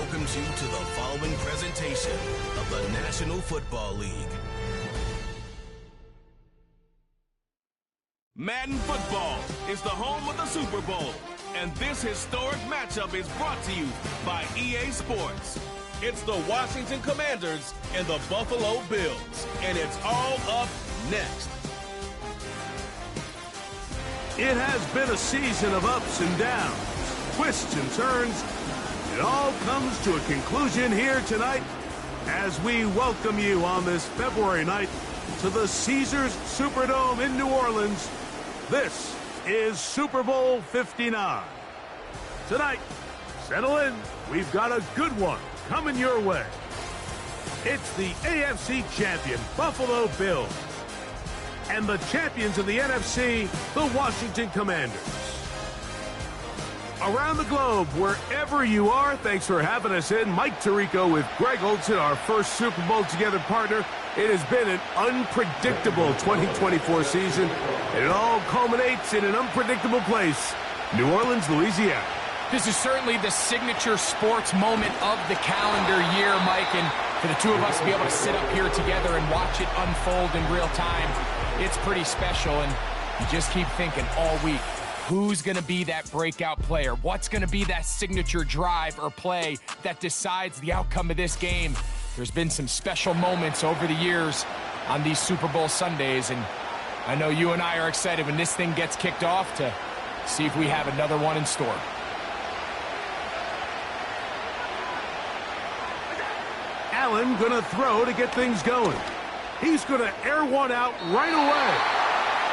welcomes you to the following presentation of the National Football League. Madden Football is the home of the Super Bowl, and this historic matchup is brought to you by EA Sports. It's the Washington Commanders and the Buffalo Bills, and it's all up next. It has been a season of ups and downs, twists and turns. It all comes to a conclusion here tonight as we welcome you on this February night to the Caesars Superdome in New Orleans. This is Super Bowl 59. Tonight, settle in. We've got a good one coming your way. It's the AFC champion Buffalo Bills and the champions of the NFC, the Washington Commanders. Around the globe, wherever you are, thanks for having us in. Mike Tirico with Greg Olson, our first Super Bowl together partner. It has been an unpredictable 2024 season, and it all culminates in an unpredictable place, New Orleans, Louisiana. This is certainly the signature sports moment of the calendar year, Mike, and for the two of us to be able to sit up here together and watch it unfold in real time, it's pretty special, and you just keep thinking all week, who's going to be that breakout player? What's going to be that signature drive or play that decides the outcome of this game? There's been some special moments over the years on these Super Bowl Sundays, and I know you and I are excited when this thing gets kicked off to see if we have another one in store. Allen gonna throw to get things going. He's gonna air one out right away.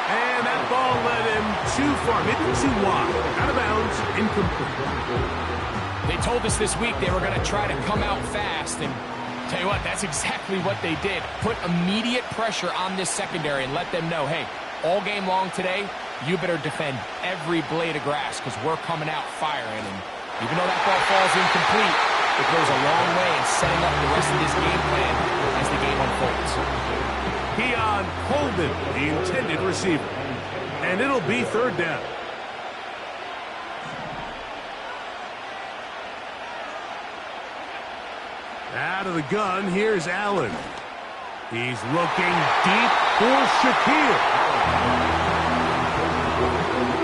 And that ball led him too far, maybe too wide. Out of bounds, incomplete. They told us this week they were gonna try to come out fast, and tell you what, that's exactly what they did. Put immediate pressure on this secondary and let them know, hey, all game long today, you better defend every blade of grass because we're coming out firing. And even though that ball falls incomplete, it goes a long way in setting up the rest of this game plan as the game unfolds. Keon Coleman, the intended receiver. And it'll be third down. Out of the gun, here's Allen. He's looking deep for Shaquille.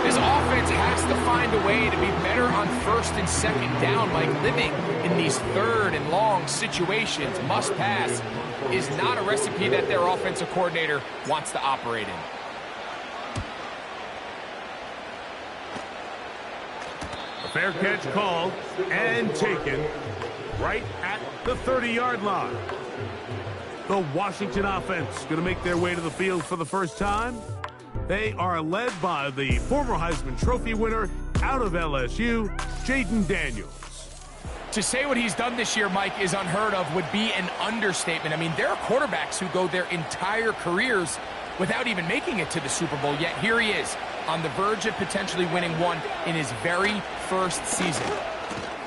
This offense has to find a way to be better on first and second down, like living in these third and long situations. Must pass is not a recipe that their offensive coordinator wants to operate in. A fair catch called and taken right at the 30-yard line. The Washington offense going to make their way to the field for the first time. They are led by the former Heisman Trophy winner out of LSU, Jaden Daniels. To say what he's done this year, Mike, is unheard of would be an understatement. I mean, there are quarterbacks who go their entire careers without even making it to the Super Bowl, yet here he is on the verge of potentially winning one in his very first season.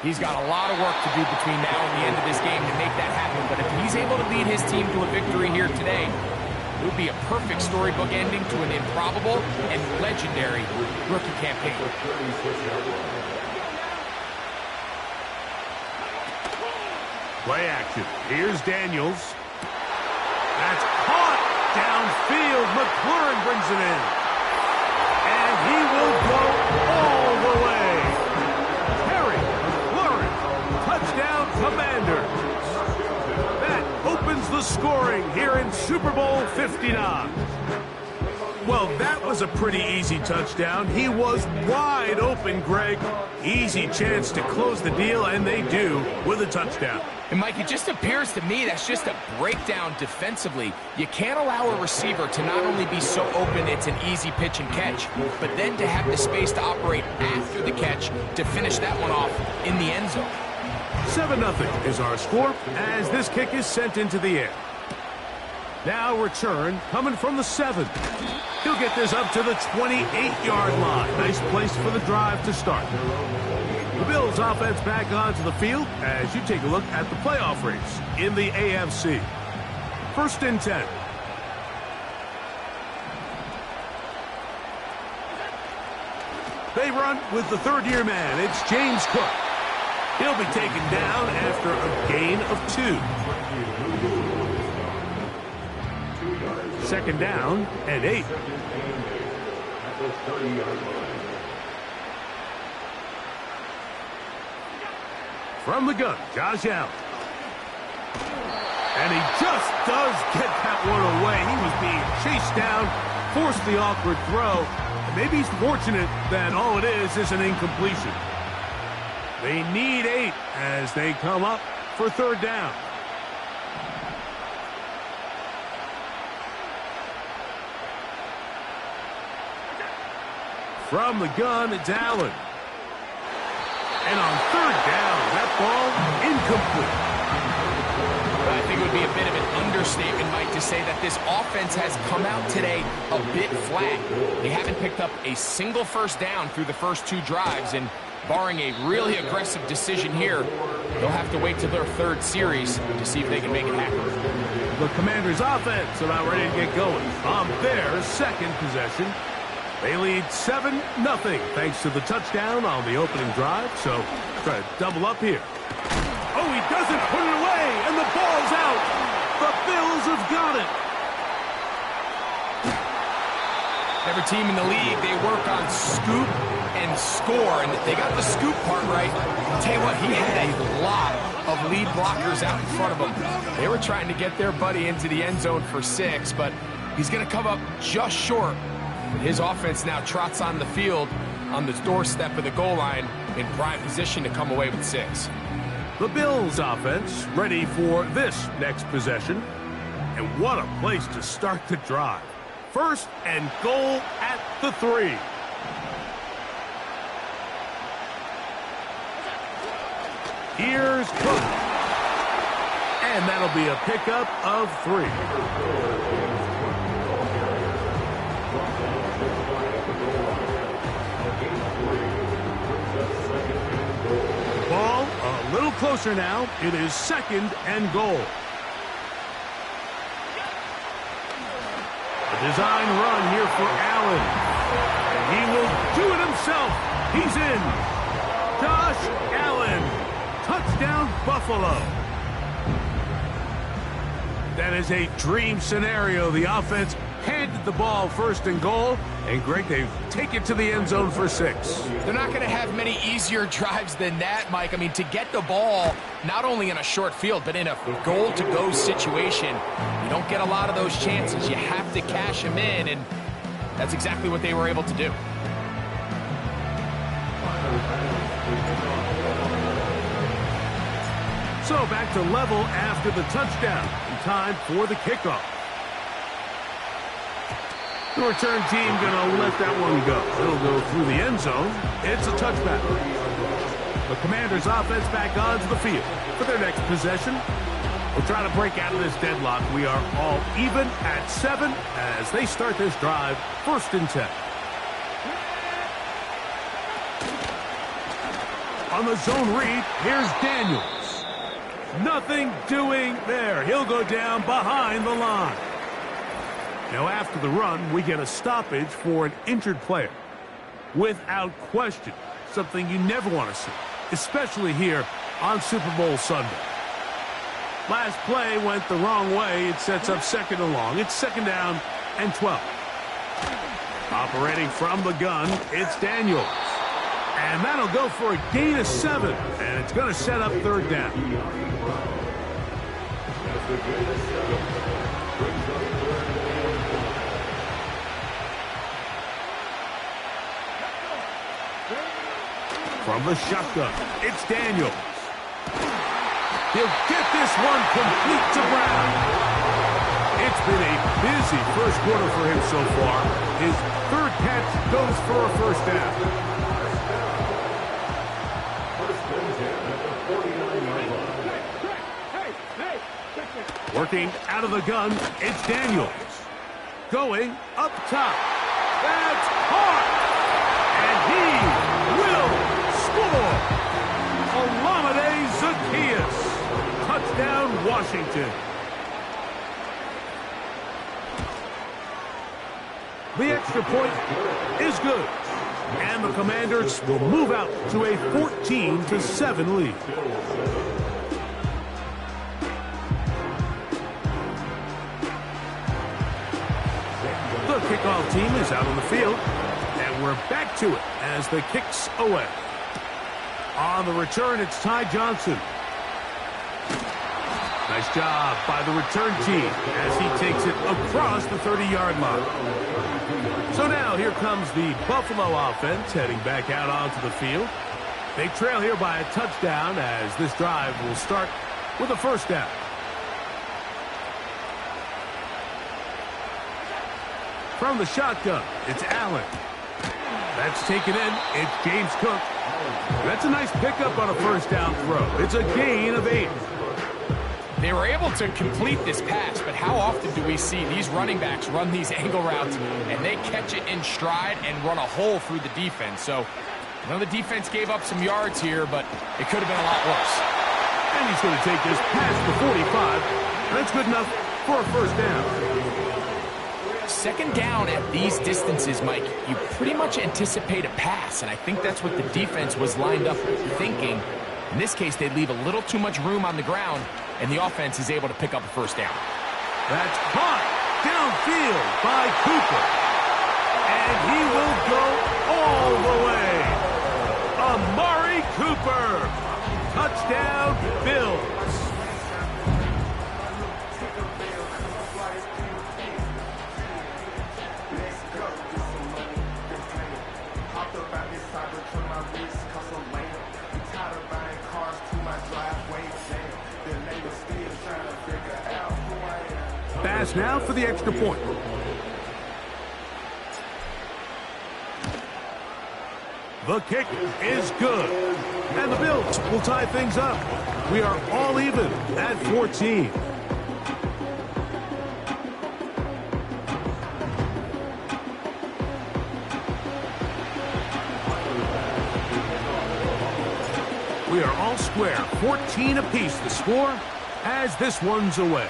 He's got a lot of work to do between now and the end of this game to make that happen, but if he's able to lead his team to a victory here today, it would be a perfect storybook ending to an improbable and legendary rookie campaign. Play action. Here's Daniels. That's caught downfield. McLaurin brings it in. And he will go all the way. Terry McLaurin, touchdown Commanders. That opens the scoring here in Super Bowl 59. Well, that was a pretty easy touchdown. He was wide open, Greg. Easy chance to close the deal, and they do with a touchdown. And, Mike, it just appears to me that's just a breakdown defensively. You can't allow a receiver to not only be so open it's an easy pitch and catch, but then to have the space to operate after the catch to finish that one off in the end zone. 7-0 is our score as this kick is sent into the air. Now return coming from the 7. He'll get this up to the 28-yard line. Nice place for the drive to start. The Bills offense back onto the field as you take a look at the playoff race in the AFC. First and 10. They run with the third-year man. It's James Cook. He'll be taken down after a gain of 2. Second down and 8. From the gun, Josh Allen. And he just does get that one away. He was being chased down, forced the awkward throw. And maybe he's fortunate that all it is an incompletion. They need 8 as they come up for third down. From the gun, it's Allen. And on third down, that ball incomplete. I think it would be a bit of an understatement, Mike, to say that this offense has come out today a bit flat. They haven't picked up a single first down through the first 2 drives, and barring a really aggressive decision here, they'll have to wait till their third series to see if they can make it happen. The Commanders' offense about ready to get going on their second possession. They lead 7-0 thanks to the touchdown on the opening drive, so try to double up here. Oh, he doesn't put it away, and the ball's out. The Bills have got it. Every team in the league, they work on scoop and score, and they got the scoop part right. I'll tell you what, he had a lot of lead blockers out in front of him. They were trying to get their buddy into the end zone for 6, but he's going to come up just short. His offense now trots on the field on the doorstep of the goal line in prime position to come away with 6. The Bills' offense ready for this next possession. And what a place to start the drive. First and goal at the 3. Here's Cook. And that'll be a pickup of 3. Ball a little closer now. It is second and goal. A design run here for Allen. And he will do it himself. He's in. Josh Allen. Touchdown, Buffalo. That is a dream scenario. The offense handed the ball first and goal. And, Greg, they take it to the end zone for 6. They're not going to have many easier drives than that, Mike. I mean, to get the ball not only in a short field, but in a goal-to-go situation, you don't get a lot of those chances. You have to cash them in, and that's exactly what they were able to do. So back to level after the touchdown. Time for the kickoff. The return team going to let that one go. It'll go through the end zone. It's a touchback. The Commanders' offense back onto the field for their next possession. We'll try to break out of this deadlock. We are all even at 7 as they start this drive. First and 10. On the zone read, here's Daniels. Nothing doing there. He'll go down behind the line. Now, after the run, we get a stoppage for an injured player. Without question, something you never want to see, especially here on Super Bowl Sunday. Last play went the wrong way. It sets up second and long. It's second down and 12. Operating from the gun, it's Daniels. And that'll go for a gain of 7. And it's going to set up third down. From the shotgun, it's Daniels. He'll get this one complete to Brown. It's been a busy first quarter for him so far. His third catch goes for a first down. Working out of the gun, it's Daniels. Going up top. That's hard. And he will score. Olamide Zaccheaus. Touchdown, Washington. The extra point is good. And the Commanders will move out to a 14-7 lead. The kickoff team is out on the field, and we're back to it as the kick's away. On the return, it's Ty Johnson. Nice job by the return team as he takes it across the 30-yard line. So now here comes the Buffalo offense heading back out onto the field. They trail here by a touchdown as this drive will start with a first down. From the shotgun, it's Allen. That's taken in. It's James Cook. That's a nice pickup on a first down throw. It's a gain of 8. They were able to complete this pass, but how often do we see these running backs run these angle routes and they catch it in stride and run a hole through the defense? So, I know the defense gave up some yards here, but it could have been a lot worse. And he's going to take this past the 45. That's good enough for a first down. Second down at these distances, Mike, you pretty much anticipate a pass, and I think that's what the defense was lined up thinking. In this case, they leave a little too much room on the ground, and the offense is able to pick up a first down. That's caught downfield by Cooper. And he will go all the way. Amari Cooper. Touchdown, Bills. Pass now for the extra point. The kick is good. And the Bills will tie things up. We are all even at 14. We are all square. 14 apiece the score as this one's away.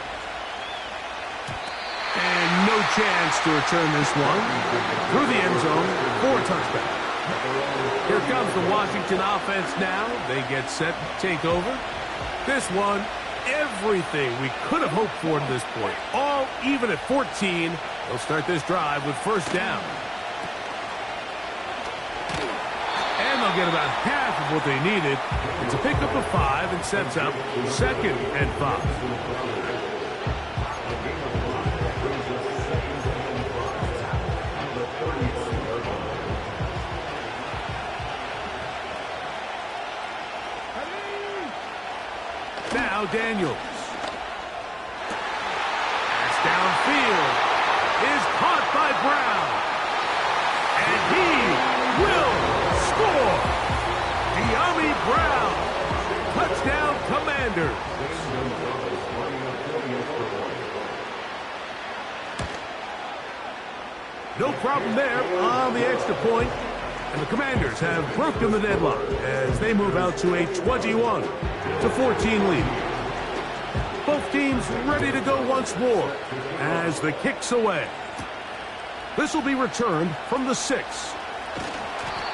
And no chance to return this one through the end zone for a touchback. Here comes the Washington offense now. They get set to take over. This one, everything we could have hoped for to this point. All even at 14. They'll start this drive with first down. And they'll get about half of what they needed. It's a pickup of 5 and sets up 2nd and 5. Now Daniels. Pass downfield is caught by Brown. And he will score. De'Ami Brown. Touchdown, Commanders. No problem there on the extra point. And the Commanders have broken the deadlock as they move out to a 21-14 lead. Both teams ready to go once more as the kick's away. This will be returned from the 6.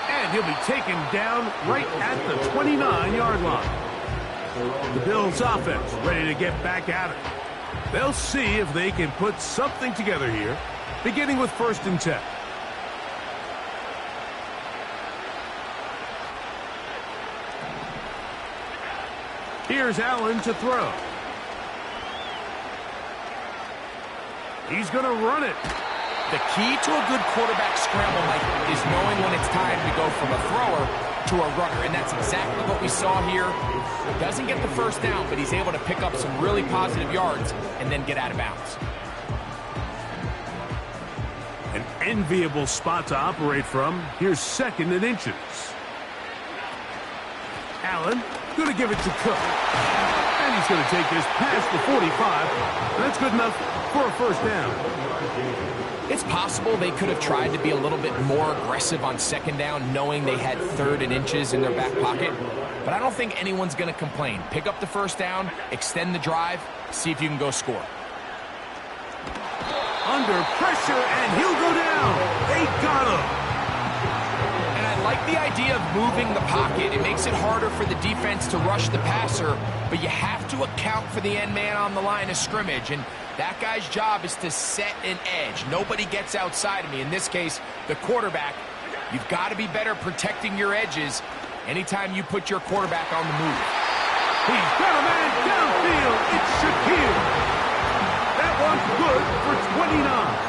And he'll be taken down right at the 29-yard line. The Bills offense ready to get back at it. They'll see if they can put something together here, beginning with 1st and 10. Here's Allen to throw. He's going to run it. The key to a good quarterback scramble, Mike, is knowing when it's time to go from a thrower to a runner, and that's exactly what we saw here. Doesn't get the first down, but he's able to pick up some really positive yards and then get out of bounds. An enviable spot to operate from. Here's 2nd and inches. Allen going to give it to Cook. And he's going to take this past the 45. That's good enough for a first down. It's possible they could have tried to be a little bit more aggressive on 2nd down, knowing they had 3rd and inches in their back pocket. But I don't think anyone's going to complain. Pick up the first down, extend the drive, see if you can go score. Under pressure, and he'll go down. They got him. And like the idea of moving the pocket. It makes it harder for the defense to rush the passer, but you have to account for the end man on the line of scrimmage, and that guy's job is to set an edge. Nobody gets outside of me. In this case, the quarterback. You've got to be better protecting your edges anytime you put your quarterback on the move. He's got a man downfield. It's Shakir. That one's good for 29.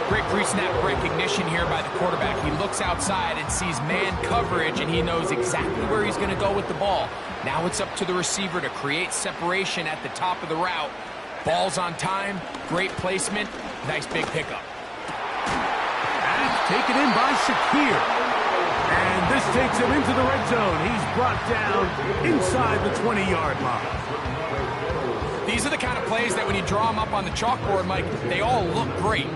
Great pre-snap recognition here by the quarterback. He looks outside and sees man coverage, and he knows exactly where he's going to go with the ball. Now it's up to the receiver to create separation at the top of the route. Ball's on time, great placement, nice big pickup. That's taken in by Shakir. And this takes him into the red zone. He's brought down inside the 20-yard line. These are the kind of plays that when you draw them up on the chalkboard, Mike, they all look great.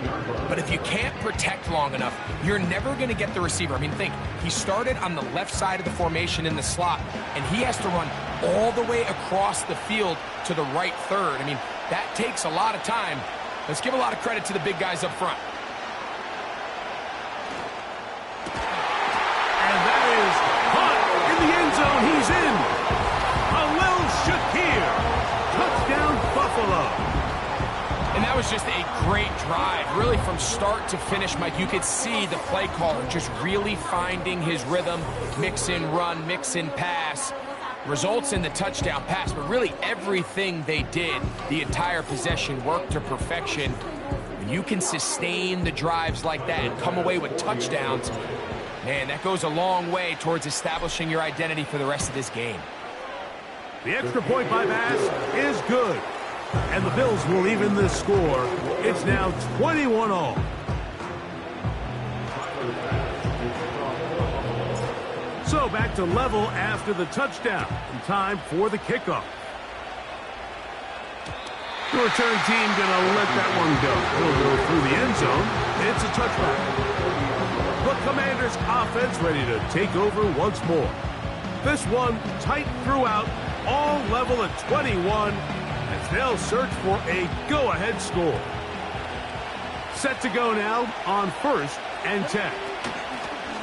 But if you can't protect long enough, you're never going to get the receiver. I mean, think, he started on the left side of the formation in the slot, and he has to run all the way across the field to the right third. I mean, that takes a lot of time. Let's give a lot of credit to the big guys up front. And that is caught in the end zone. He's in. Khalil Shakir. Touchdown, Buffalo. And that was just a great drive, really from start to finish, Mike. You could see the play caller just really finding his rhythm, mix in run, mix in pass. Results in the touchdown pass, but really everything they did, the entire possession, worked to perfection. When you can sustain the drives like that and come away with touchdowns, man, that goes a long way towards establishing your identity for the rest of this game. The extra point by Bass is good. And the Bills will even this score. It's now 21-all. So back to level after the touchdown. In time for the kickoff. The return team going to let that one go. It'll go through the end zone. It's a touchback. The Commanders' offense ready to take over once more. This one tight throughout, all level at 21. As they'll search for a go-ahead score. Set to go now on 1st and 10.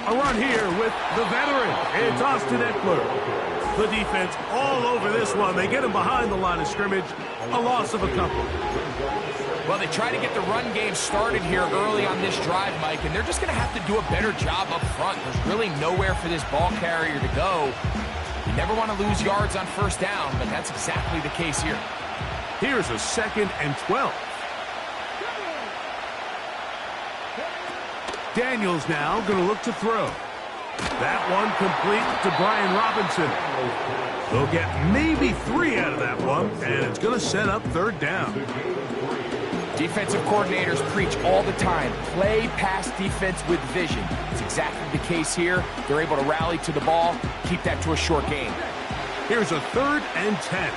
A run here with the veteran. It's Austin Eckler. The defense all over this one. They get him behind the line of scrimmage. A loss of a couple. Well, they try to get the run game started here early on this drive, Mike, and they're just going to have to do a better job up front. There's really nowhere for this ball carrier to go. You never want to lose yards on 1st down, but that's exactly the case here. Here's a 2nd and 12. Daniels now going to look to throw. That one complete to Brian Robinson. They'll get maybe 3 out of that one, and it's going to set up 3rd down. Defensive coordinators preach all the time, play pass defense with vision. It's exactly the case here. They're able to rally to the ball, keep that to a short gain. Here's a 3rd and 10.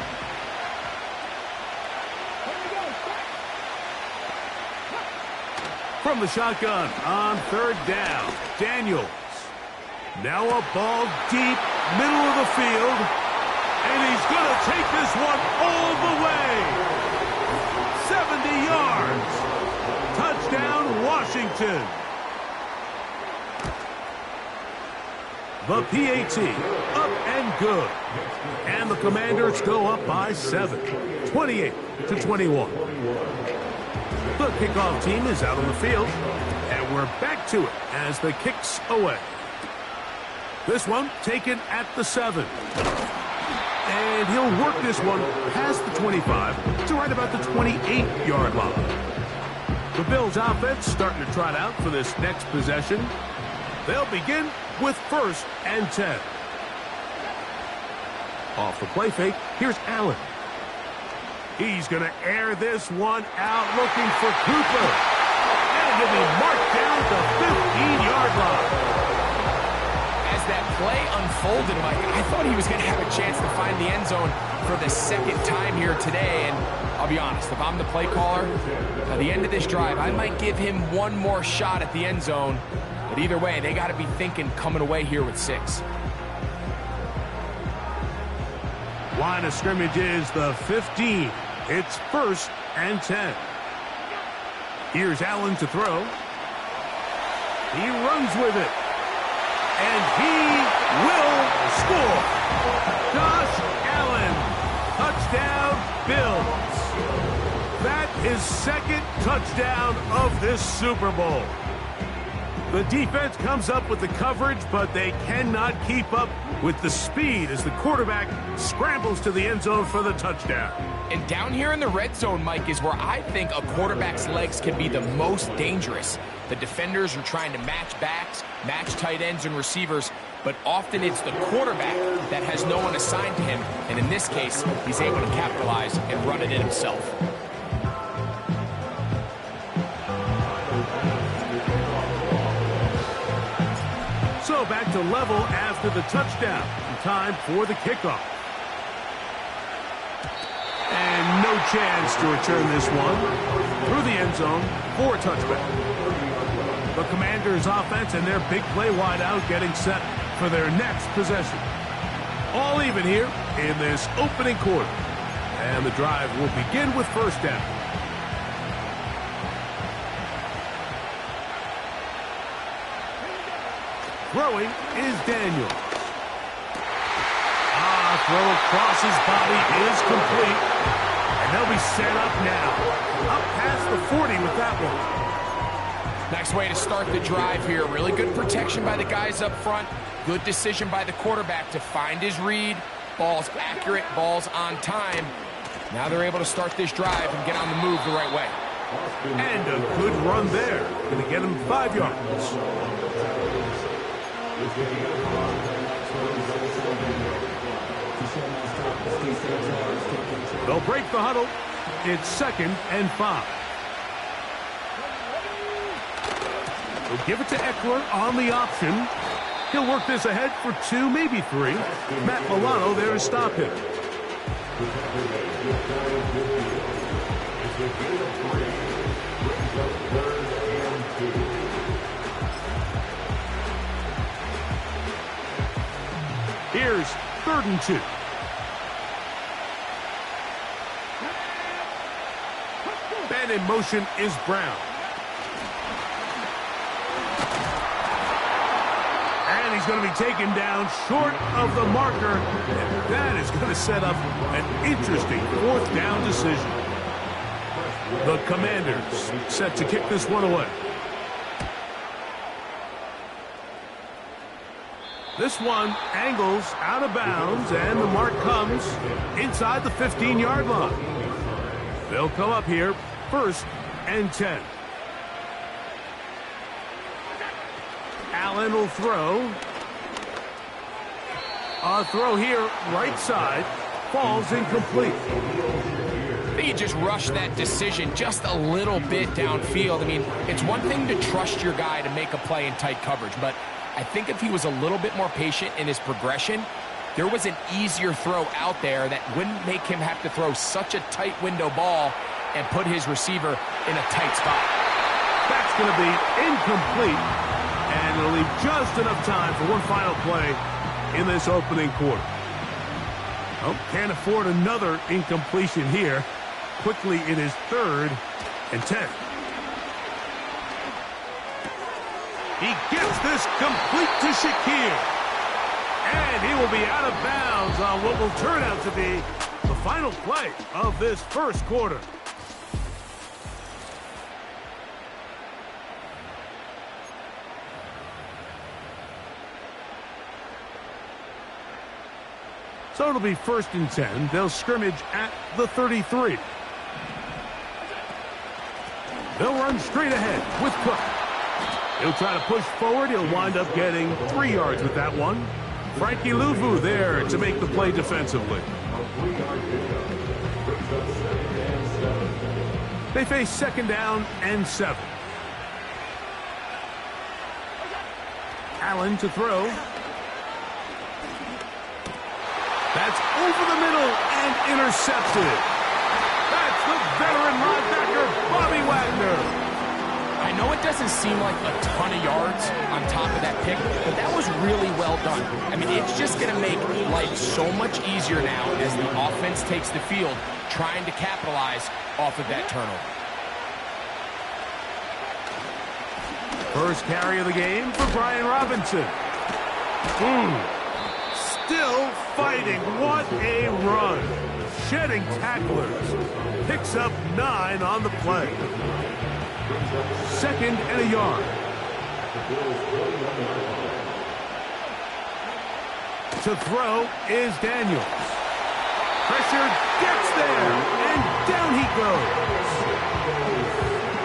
From the shotgun on 3rd down, Daniels. Now a ball deep, middle of the field, and he's going to take this one all the way. 70 yards. Touchdown, Washington. The PAT up and good. And the Commanders go up by 7, 28-21. The kickoff team is out on the field, and we're back to it as the kick's away. This one taken at the 7. And he'll work this one past the 25 to right about the 28-yard line. The Bills' offense starting to trot out for this next possession. They'll begin with 1st and 10. Off the play fake, here's Allen. He's going to air this one out, looking for Cooper. And he'll be marked down at the 15-yard line. As that play unfolded, Mike, I thought he was going to have a chance to find the end zone for the 2nd time here today. And I'll be honest, if I'm the play caller, at the end of this drive, I might give him one more shot at the end zone. But either way, they got to be thinking coming away here with 6. Line of scrimmage is the 15. It's 1st and 10. Here's Allen to throw. He runs with it. and he will score. Josh Allen, touchdown Bills. That is second touchdown of this Super Bowl. The defense comes up with the coverage, but they cannot keep up with the speed as the quarterback scrambles to the end zone for the touchdown. And down here in the red zone, Mike, is where I think a quarterback's legs can be the most dangerous. The defenders are trying to match backs, match tight ends and receivers, but often it's the quarterback that has no one assigned to him, and in this case, he's able to capitalize and run it in himself. So back to level after the touchdown. Time for the kickoff. And no chance to return this one through the end zone for a touchback. The Commanders' offense and their big play wideout getting set for their next possession. All even here in this opening quarter. And the drive will begin with first down. Throwing is Daniels. Throw across his body is complete. And they'll be set up now. Up past the 40 with that one. Nice way to start the drive here. Really good protection by the guys up front. Good decision by the quarterback to find his read. Ball's accurate, ball's on time. Now they're able to start this drive and get on the move the right way. And a good run there. Going to get him 5 yards. They'll break the huddle. It's 2nd and 5. They'll give it to Eckler on the option. He'll work this ahead for 2, maybe 3. Matt Milano there to stop him. Here's 3rd and 2. And in motion is Brown. And he's going to be taken down short of the marker. And that is going to set up an interesting 4th down decision. The Commanders set to kick this one away. This one angles out of bounds, and the mark comes inside the 15-yard line. They'll come up here, 1st and 10. Allen will throw. A throw here, right side, falls incomplete. I think you just rushed that decision just a little bit downfield. I mean, it's one thing to trust your guy to make a play in tight coverage, but I think if he was a little bit more patient in his progression, there was an easier throw out there that wouldn't make him have to throw such a tight window ball and put his receiver in a tight spot. That's going to be incomplete, and it'll leave just enough time for one final play in this opening quarter. Oh, can't afford another incompletion here. Quickly, it is 3rd and 10. He gets this complete to Shakir. And he will be out of bounds on what will turn out to be the final play of this first quarter. So it'll be 1st and 10. They'll scrimmage at the 33. They'll run straight ahead with Cook. He'll try to push forward. He'll wind up getting 3 yards with that one. Frankie Luvu there to make the play defensively. They face 2nd down and 7. Allen to throw. That's over the middle and intercepted. That's the veteran linebacker, Bobby Wagner. I know it doesn't seem like a ton of yards on top of that pick, but that was really well done. I mean, it's just going to make life so much easier now as the offense takes the field, trying to capitalize off of that turnover. First carry of the game for Brian Robinson. Still fighting. What a run. Shedding tacklers. Picks up 9 on the play. 2nd and a yard. To throw is Daniels. Pressure gets there, and down he goes.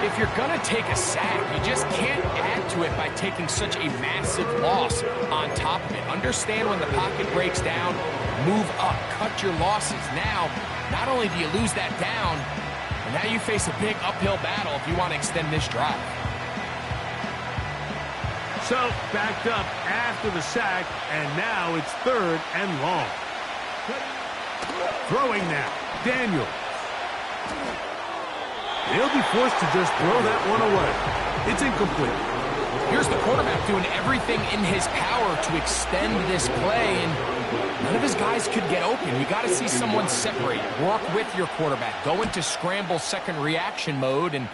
If you're going to take a sack, you just can't add to it by taking such a massive loss on top of it. Understand when the pocket breaks down, move up, cut your losses. Now, not only do you lose that down, but now you face a big uphill battle if you want to extend this drive. So, backed up after the sack, and now it's 3rd and long. Throwing now, Daniels. He'll be forced to just throw that one away. It's incomplete. Here's the quarterback doing everything in his power to extend this play, and none of his guys could get open. You got to see someone separate. Work with your quarterback. Go into scramble second reaction mode, and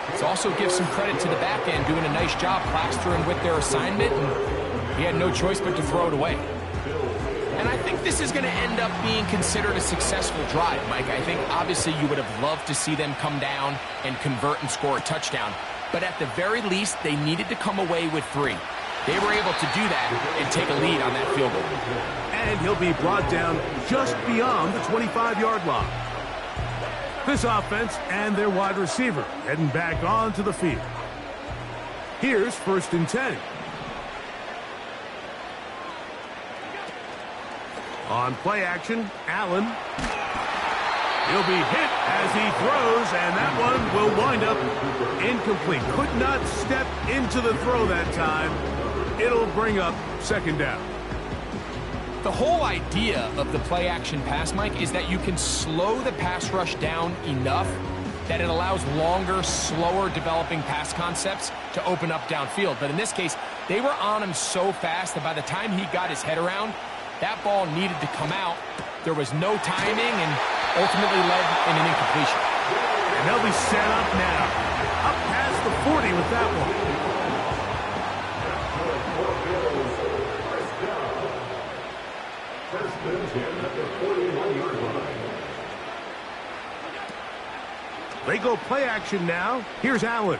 let's also give some credit to the back end doing a nice job plastering with their assignment, and he had no choice but to throw it away. And I think this is going to end up being considered a successful drive, Mike. I think obviously you would have loved to see them come down and convert and score a touchdown. But at the very least, they needed to come away with 3. They were able to do that and take a lead on that field goal. And he'll be brought down just beyond the 25-yard line. This offense and their wide receiver heading back onto the field. Here's 1st and 10. On play action, Allen. He'll be hit as he throws, and that one will wind up incomplete. Could not step into the throw that time. It'll bring up 2nd down. The whole idea of the play action pass, Mike, is that you can slow the pass rush down enough that it allows longer, slower developing pass concepts to open up downfield. But in this case, they were on him so fast that by the time he got his head around, that ball needed to come out. There was no timing and ultimately led in an incompletion. And they'll be set up now. Up past the 40 with that one. They go play action now. Here's Allen.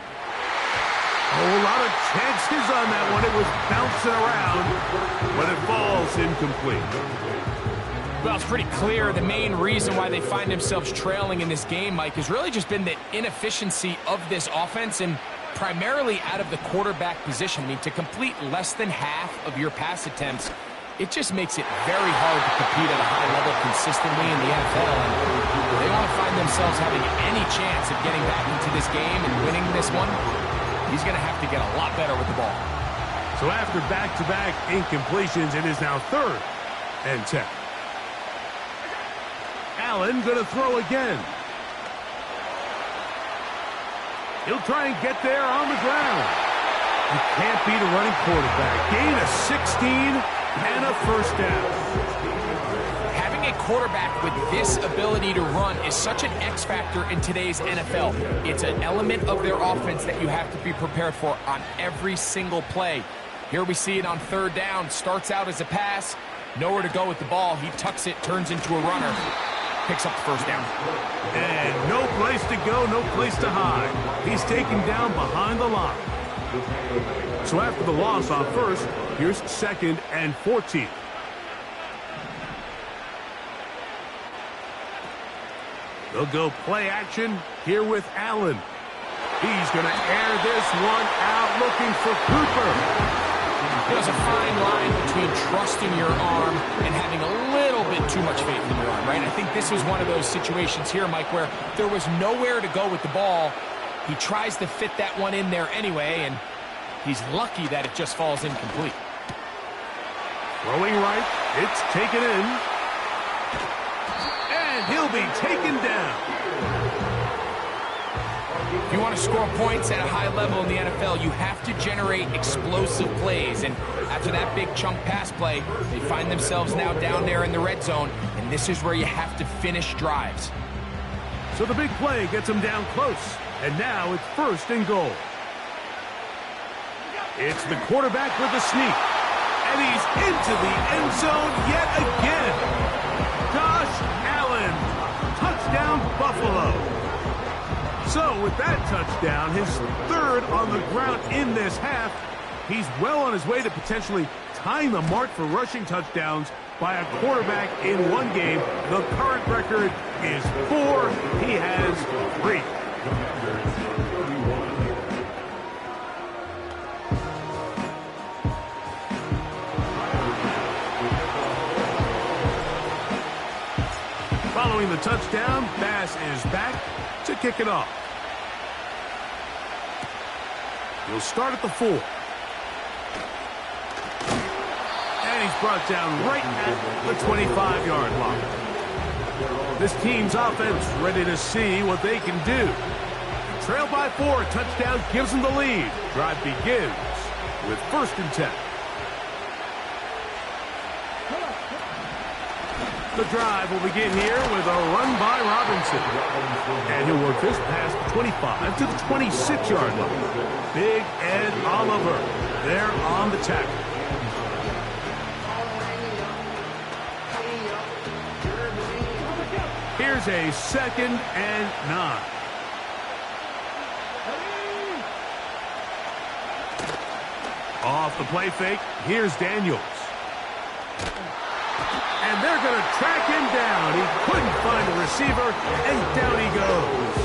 A lot of chances on that one. It was bouncing around, but it falls incomplete. Well, it's pretty clear the main reason why they find themselves trailing in this game, Mike, has really just been the inefficiency of this offense and primarily out of the quarterback position. I mean, to complete less than half of your pass attempts, it just makes it very hard to compete at a high level consistently in the NFL. And they want to find themselves having any chance of getting back into this game and winning this one. He's going to have to get a lot better with the ball. So after back-to-back incompletions, it is now 3rd and 10. Allen going to throw again. He'll try and get there on the ground. You can't beat a running quarterback. Gain of 16 and a 1st down. Having a quarterback with this ability to run is such an X factor in today's NFL. It's an element of their offense that you have to be prepared for on every single play. Here we see it on 3rd down. Starts out as a pass. Nowhere to go with the ball. He tucks it, turns into a runner. Picks up the 1st down. And no place to go, no place to hide. He's taken down behind the line. So after the loss on 1st, here's 2nd and 14. They'll go play action here with Allen. He's going to air this one out looking for Cooper. There's a fine line between trusting your arm and having a little bit too much faith in your arm, right? I think this was one of those situations here, Mike, where there was nowhere to go with the ball. He tries to fit that one in there anyway, and he's lucky that it just falls incomplete. Throwing right, it's taken in. And he'll be taken down. If you want to score points at a high level in the NFL, you have to generate explosive plays. And after that big chunk pass play, they find themselves now down there in the red zone, and this is where you have to finish drives. So the big play gets them down close, and now it's 1st and goal. It's the quarterback with the sneak, and And he's into the end zone yet again. Josh Allen, touchdown Buffalo. So with that touchdown, his third on the ground in this half, he's well on his way to potentially tying the mark for rushing touchdowns by a quarterback in one game. The current record is 4. He has 3. Following the touchdown, Bass is back to kick it off. He'll start at the 4. And he's brought down right at the 25-yard line. This team's offense ready to see what they can do. Trail by 4, touchdown gives them the lead. Drive begins with 1st and 10. The drive will begin here with a run by Robinson. And he'll work this past the 25 to the 26-yard line. Big Ed Oliver there on the tackle. Here's a 2nd and 9. Off the play fake, here's Daniels. And they're going to track him down. He couldn't find a receiver, and down he goes.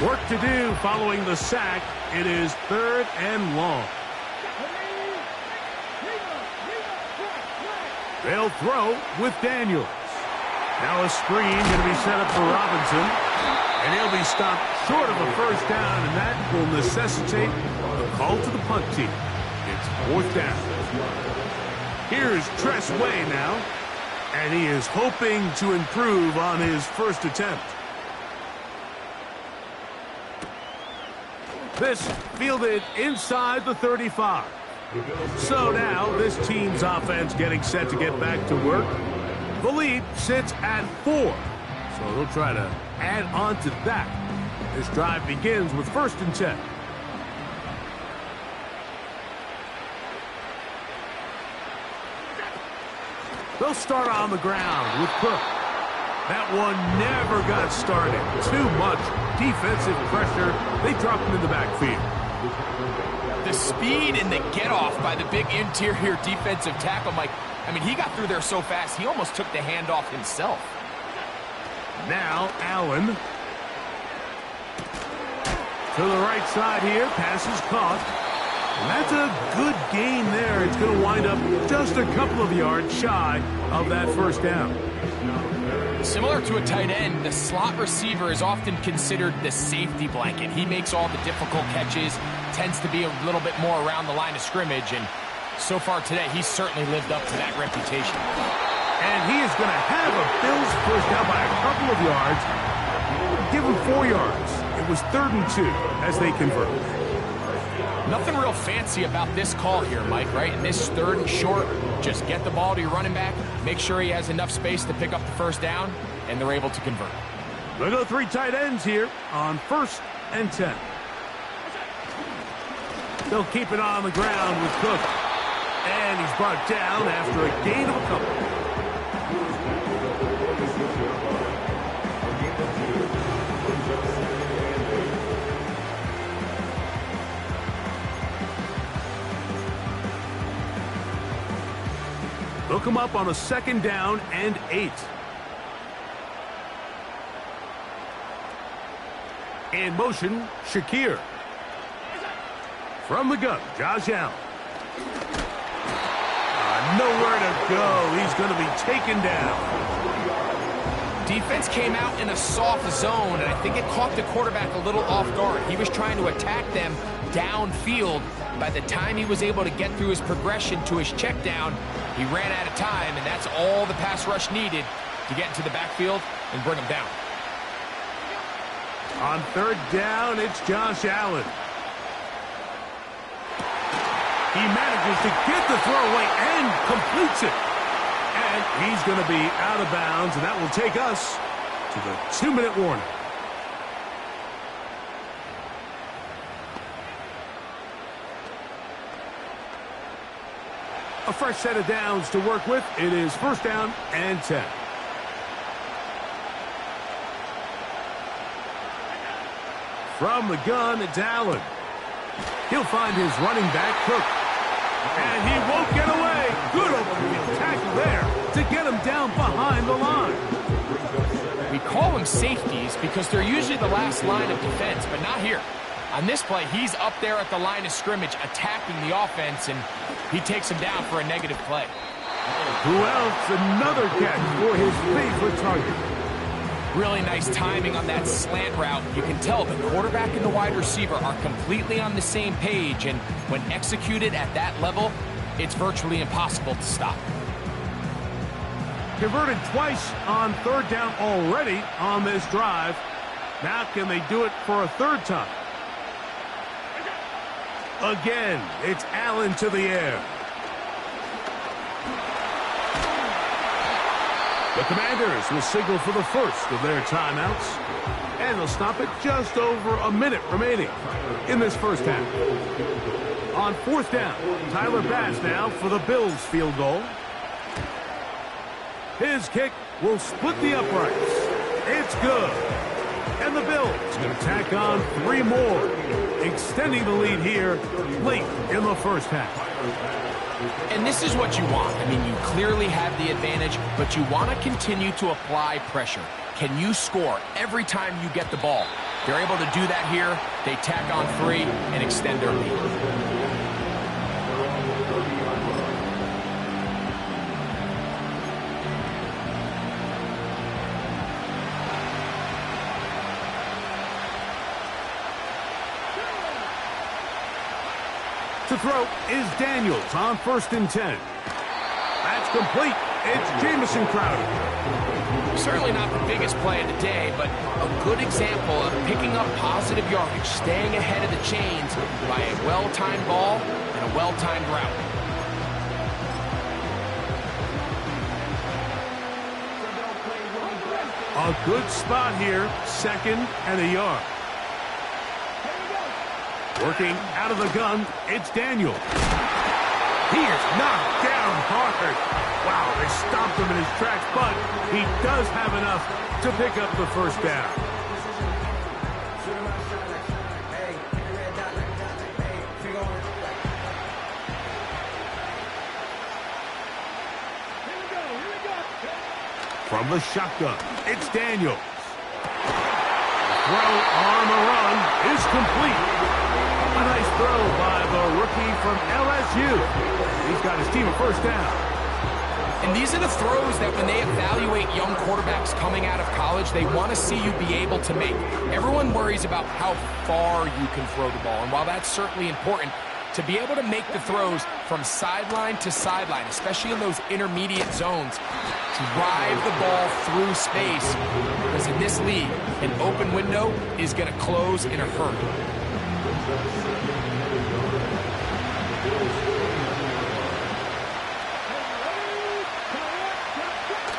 Work to do following the sack. It is 3rd and long. They'll throw with Daniels. Now a screen going to be set up for Robinson. And he'll be stopped short of a 1st down, and that will necessitate the call to the punt team. It's 4th down. Here's Tress Way now. And he is hoping to improve on his 1st attempt. This fielded inside the 35. So now this team's offense getting set to get back to work. The lead sits at 4. So they'll try to add on to that. This drive begins with 1st and 10. They'll start on the ground with Cook. That one never got started. Too much defensive pressure. They dropped him in the backfield. The speed and the get-off by the big interior defensive tackle, Mike. I mean, he got through there so fast, he almost took the handoff himself. Now, Allen. To the right side here, pass is caught. And that's a good gain there. It's going to wind up just a couple of yards shy of that 1st down. Similar to a tight end, the slot receiver is often considered the safety blanket. He makes all the difficult catches, tends to be a little bit more around the line of scrimmage, and so far today, he's certainly lived up to that reputation. And he is going to have a Bills 1st down by a couple of yards. Give him 4 yards. It was 3rd and 2 as they convert. Nothing real fancy about this call here, Mike, right? In this 3rd and short, just get the ball to your running back, make sure he has enough space to pick up the 1st down, and they're able to convert. They'll go 3 tight ends here on 1st and 10. They'll keep it on the ground with Cook. And he's brought down after a gain of a couple. They'll come up on a 2nd down and 8. In motion, Shakir. From the gun, Josh Allen. Nowhere to go. He's going to be taken down. Defense came out in a soft zone, and I think it caught the quarterback a little off guard. He was trying to attack them downfield. By the time he was able to get through his progression to his check down, he ran out of time, and that's all the pass rush needed to get into the backfield and bring him down. On 3rd down, it's Josh Allen. He manages to get the throw away and completes it. And he's going to be out of bounds, and that will take us to the 2-minute warning. A fresh set of downs to work with. It is 1st down and 10. From the gun, it's Allen. He'll find his running back, Cook. And he won't get away. Good open tackle there to get him down behind the line. We call them safeties because they're usually the last line of defense, but not here. On this play, he's up there at the line of scrimmage attacking the offense, and he takes him down for a negative play. Who else? Another catch for his favorite target. Really nice timing on that slant route. You can tell the quarterback and the wide receiver are completely on the same page, and when executed at that level, it's virtually impossible to stop. Converted twice on 3rd down already on this drive. Now can they do it for a 3rd time? Again, it's Allen to the air. The Commanders will signal for the first of their timeouts. And they'll stop it just over a minute remaining in this first half. On 4th down, Tyler Bass now for the Bills field goal. His kick will split the uprights. It's good. And the Bills going to tack on 3 more, extending the lead here late in the first half. And this is what you want. I mean, you clearly have the advantage, but you want to continue to apply pressure. Can you score every time you get the ball? They're able to do that here. They tack on 3 and extend their lead. To throw is Daniels on 1st and 10. That's complete. It's Jamison Crowder. Certainly not the biggest play of the day, but a good example of picking up positive yardage, staying ahead of the chains by a well-timed ball and a well-timed route. A good spot here, 2nd and a yard. Working out of the gun, it's Daniel. He is knocked down hard. Wow, they stopped him in his tracks, but he does have enough to pick up the 1st down. From the shotgun, it's Daniels. Throw on the run is complete. A nice throw by the rookie from LSU. He's got his team a 1st down. And these are the throws that when they evaluate young quarterbacks coming out of college, they want to see you be able to make. Everyone worries about how far you can throw the ball. And while that's certainly important, to be able to make the throws from sideline to sideline, especially in those intermediate zones, drive the ball through space. Because in this league, an open window is going to close in a hurry.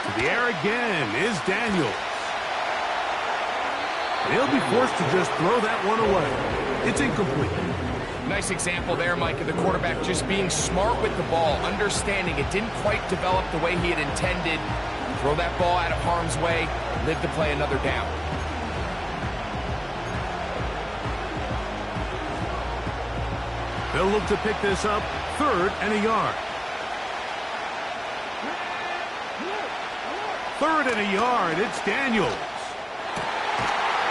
To the air again is Daniels. He'll be forced to just throw that one away. It's incomplete. Nice example there, Mike, of the quarterback just being smart with the ball, understanding it didn't quite develop the way he had intended. Throw that ball out of harm's way, live to play another down. They'll look to pick this up, 3rd and a yard. 3rd and a yard, it's Daniels.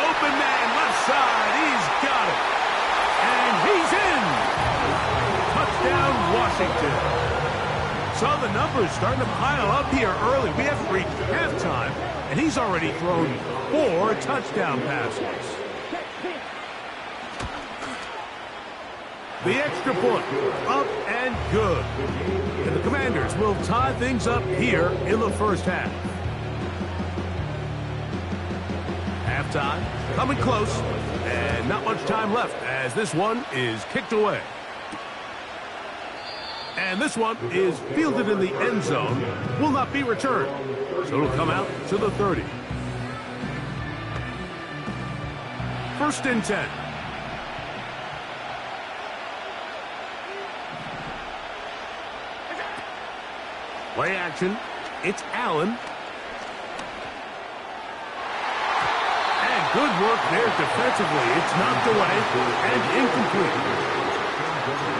Open man, left side, he's got it. And he's in. Touchdown, Washington. So the numbers starting to pile up here early. We haven't reached halftime, and he's already thrown 4 touchdown passes. The extra point, up and good. And the Commanders will tie things up here in the 1st half. Halftime, coming close, and not much time left as this one is kicked away. And this one is fielded in the end zone, will not be returned. So it'll come out to the 30. First and 10. Play action. It's Allen. And good work there defensively. It's knocked away and incomplete.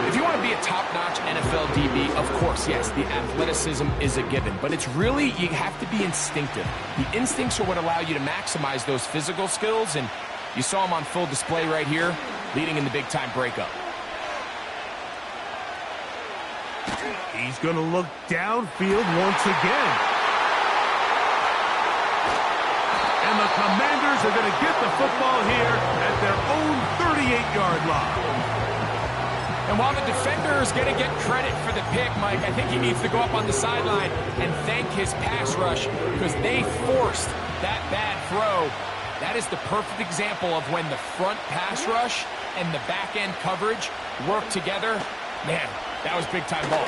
If you want to be a top-notch NFL DB, of course, yes, the athleticism is a given. But it's really, you have to be instinctive. The instincts are what allow you to maximize those physical skills, and you saw him on full display right here, leading in the big-time breakup. He's going to look downfield once again. And the Commanders are going to get the football here at their own 38-yard line. And while the defender is going to get credit for the pick, Mike, I think he needs to go up on the sideline and thank his pass rush because they forced that bad throw. That is the perfect example of when the front pass rush and the back-end coverage work together. Man, that was big-time ball.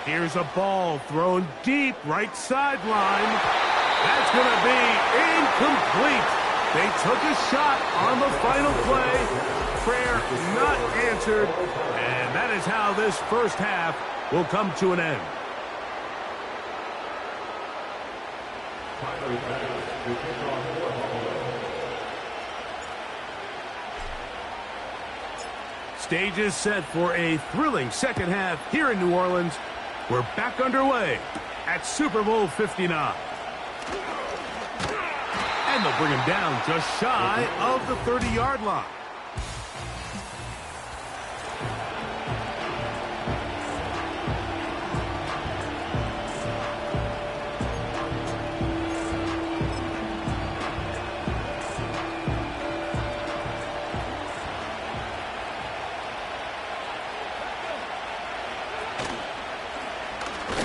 Here's a ball thrown deep right sideline. That's going to be incomplete. They took a shot on the final play. Prayer not answered. And that is how this first half will come to an end. Stage is set for a thrilling second half here in New Orleans. We're back underway at Super Bowl 59. And they'll bring him down just shy of the 30-yard line.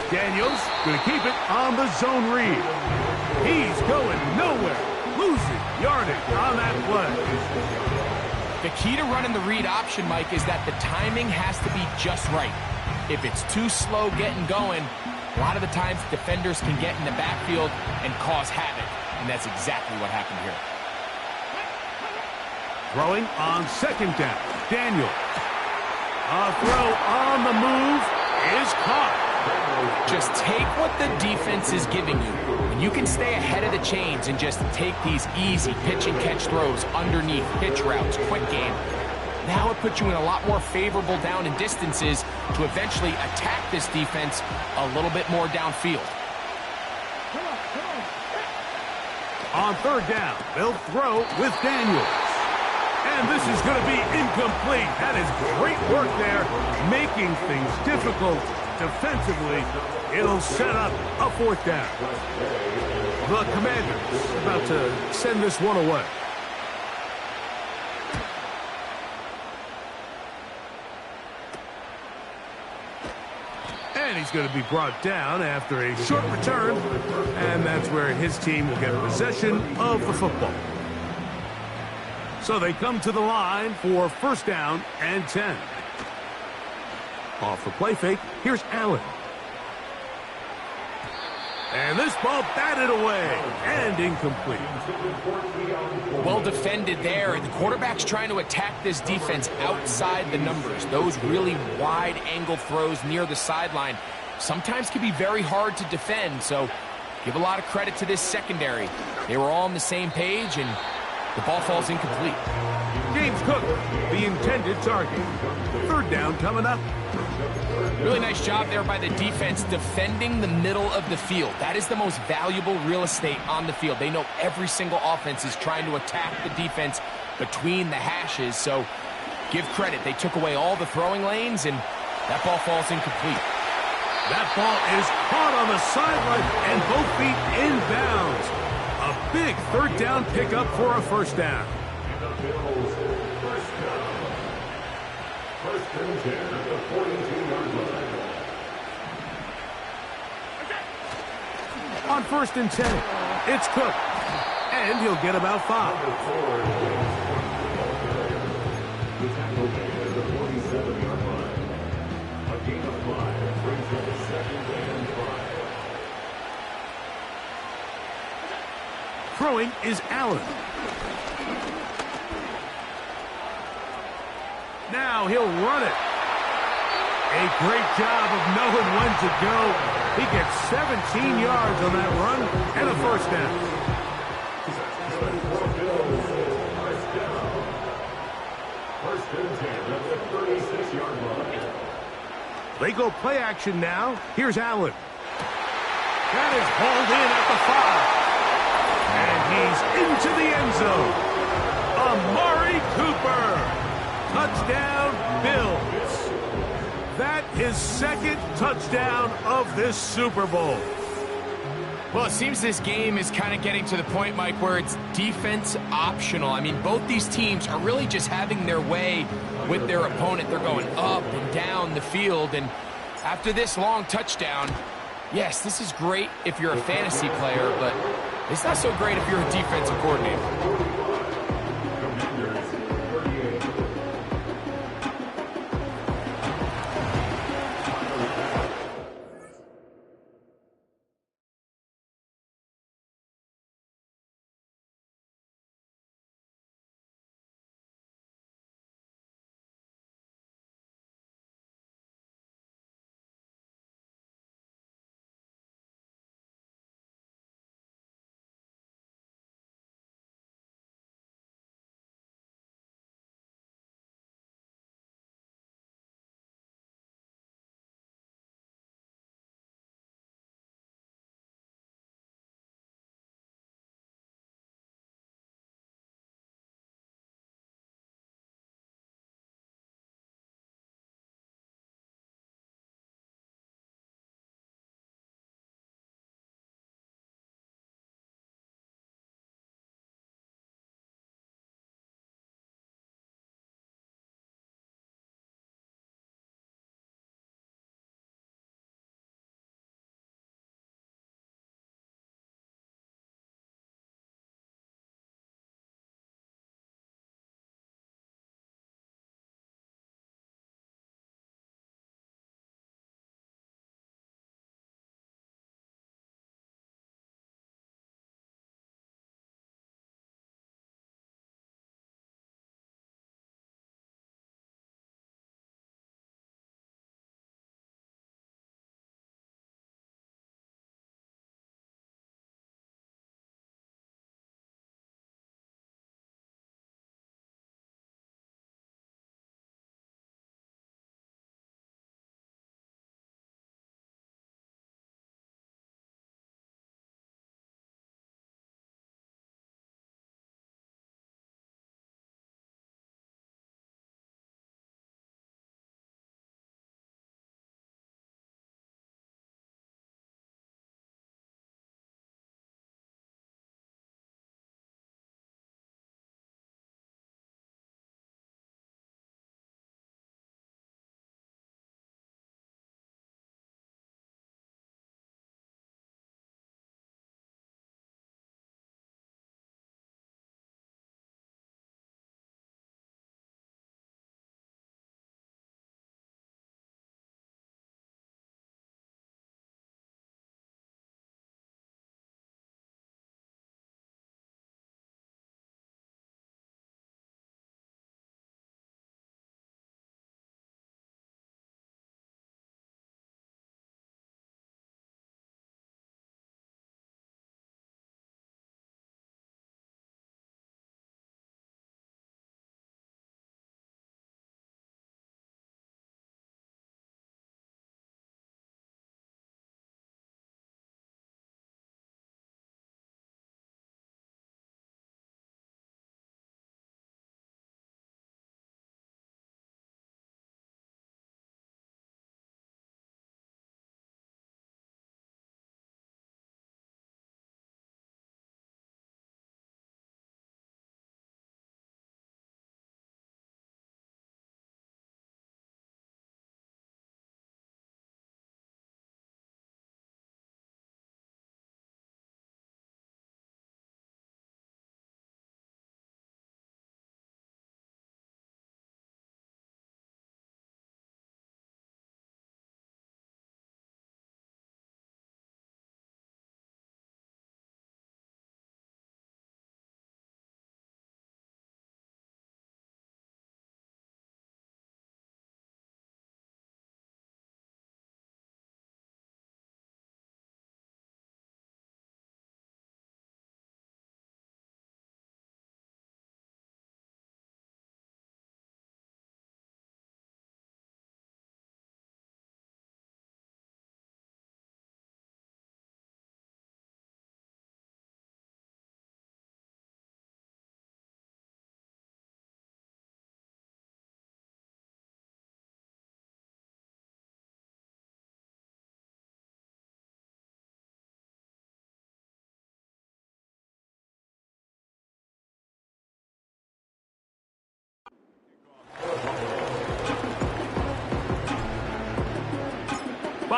Daniels going to keep it on the zone read. He's going nowhere. Losing yardage on that play. The key to running the read option, Mike, is that the timing has to be just right. If it's too slow getting going, a lot of the times defenders can get in the backfield and cause havoc. And that's exactly what happened here. Throwing on second down. Daniels. A throw on the move is caught. Just take what the defense is giving you. And you can stay ahead of the chains and just take these easy pitch and catch throws underneath hitch routes, quick game. Now it puts you in a lot more favorable down and distances to eventually attack this defense a little bit more downfield. On third down, they'll throw with Daniels. And this is going to be incomplete. That is great work there, making things difficult. Defensively, it'll set up a fourth down. The Commanders about to send this one away. And he's going to be brought down after a short return. And that's where his team will get possession of the football. So they come to the line for first down and 10. Off the play fake, here's Allen. And this ball batted away and incomplete. Well defended there, and the quarterback's trying to attack this defense outside the numbers. Those really wide angle throws near the sideline sometimes can be very hard to defend, so give a lot of credit to this secondary. They were all on the same page, and the ball falls incomplete. James Cook, the intended target. Third down coming up. Really nice job there by the defense defending the middle of the field. That is the most valuable real estate on the field. They know every single offense is trying to attack the defense between the hashes, so give credit. They took away all the throwing lanes, and that ball falls incomplete. That ball is caught on the sideline, and both feet inbounds. A big third down pickup for a first down. First and 10 at the 42-yard line. On first and 10, it's Cook, and he'll get about 5. Throwing is Allen. Now he'll run it. A great job of knowing when to go. He gets 17 yards on that run and a first down. First and 10 at the 36-yard line. They go play action now. Here's Allen. That is hauled in at the 5. And he's into the end zone. Amari Cooper. Touchdown, Bills. That is second touchdown of this Super Bowl. Well, it seems this game is kind of getting to the point, Mike, where it's defense optional. I mean, both these teams are really just having their way with their opponent. They're going up and down the field, and after this long touchdown, yes, this is great if you're a fantasy player, but it's not so great if you're a defensive coordinator.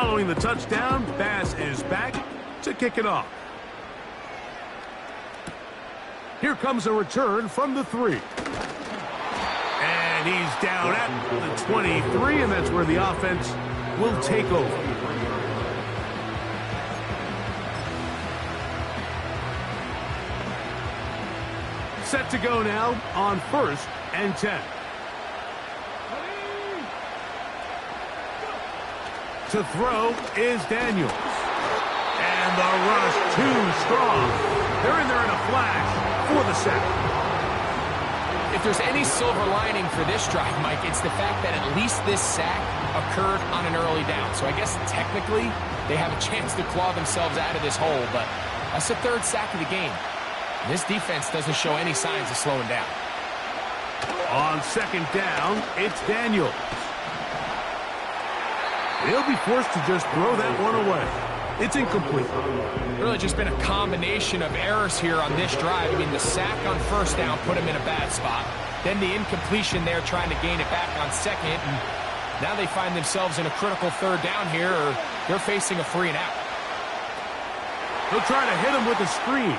Following the touchdown, Bass is back to kick it off. Here comes a return from the 3. And he's down at the 23, and that's where the offense will take over. Set to go now on 1st and 10. To throw is Daniels. And the rush too strong. They're in there in a flash for the sack. If there's any silver lining for this drive, Mike, it's the fact that at least this sack occurred on an early down. So I guess technically they have a chance to claw themselves out of this hole, but that's the 3rd sack of the game. This defense doesn't show any signs of slowing down. On 2nd down, it's Daniels. He'll be forced to just throw that one away. It's incomplete. Really just been a combination of errors here on this drive. I mean, the sack on 1st down put him in a bad spot. Then the incompletion there trying to gain it back on 2nd. And now they find themselves in a critical 3rd down here, or they're facing a 3 and out. He'll try to hit him with a screen.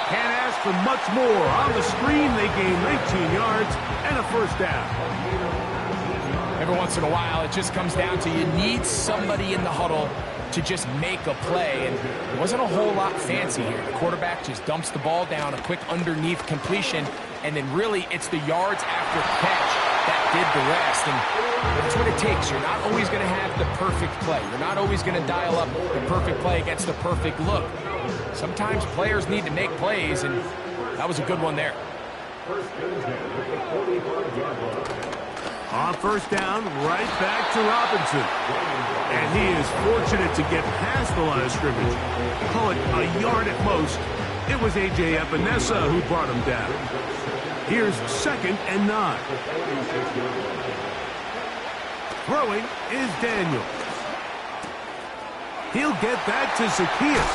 Can't ask for much more. On the screen, they gain 19 yards and a 1st down. Every once in a while, it just comes down to you need somebody in the huddle to just make a play, and it wasn't a whole lot fancy here. The quarterback just dumps the ball down, a quick underneath completion, and then really it's the yards after catch that did the rest, and that's what it takes. You're not always going to have the perfect play. You're not always going to dial up the perfect play against the perfect look. Sometimes players need to make plays, and that was a good one there. On 1st down, right back to Robinson. And he is fortunate to get past the line of scrimmage. Call it a yard at most. It was A.J. Epinesa who brought him down. Here's 2nd and 9. Throwing is Daniels. He'll get that to Zacchaeus.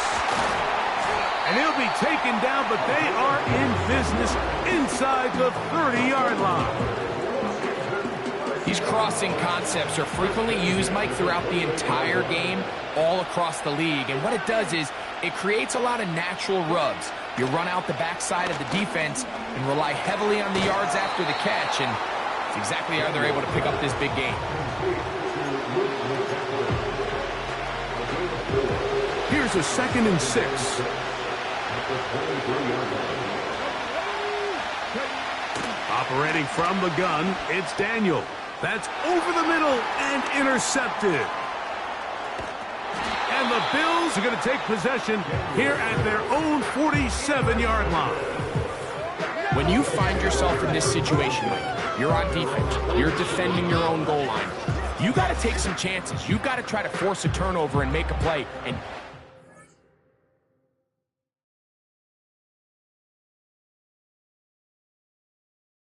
And he'll be taken down, but they are in business inside the 30-yard line. These crossing concepts are frequently used, Mike, throughout the entire game, all across the league. And what it does is it creates a lot of natural rubs. You run out the backside of the defense and rely heavily on the yards after the catch, and it's exactly how they're able to pick up this big game. Here's a 2nd and 6. Operating from the gun, it's Daniel. That's over the middle and intercepted. And the Bills are going to take possession here at their own 47-yard line. When you find yourself in this situation, Mike, you're on defense, you're defending your own goal line, you got to take some chances. You got to try to force a turnover and make a play. And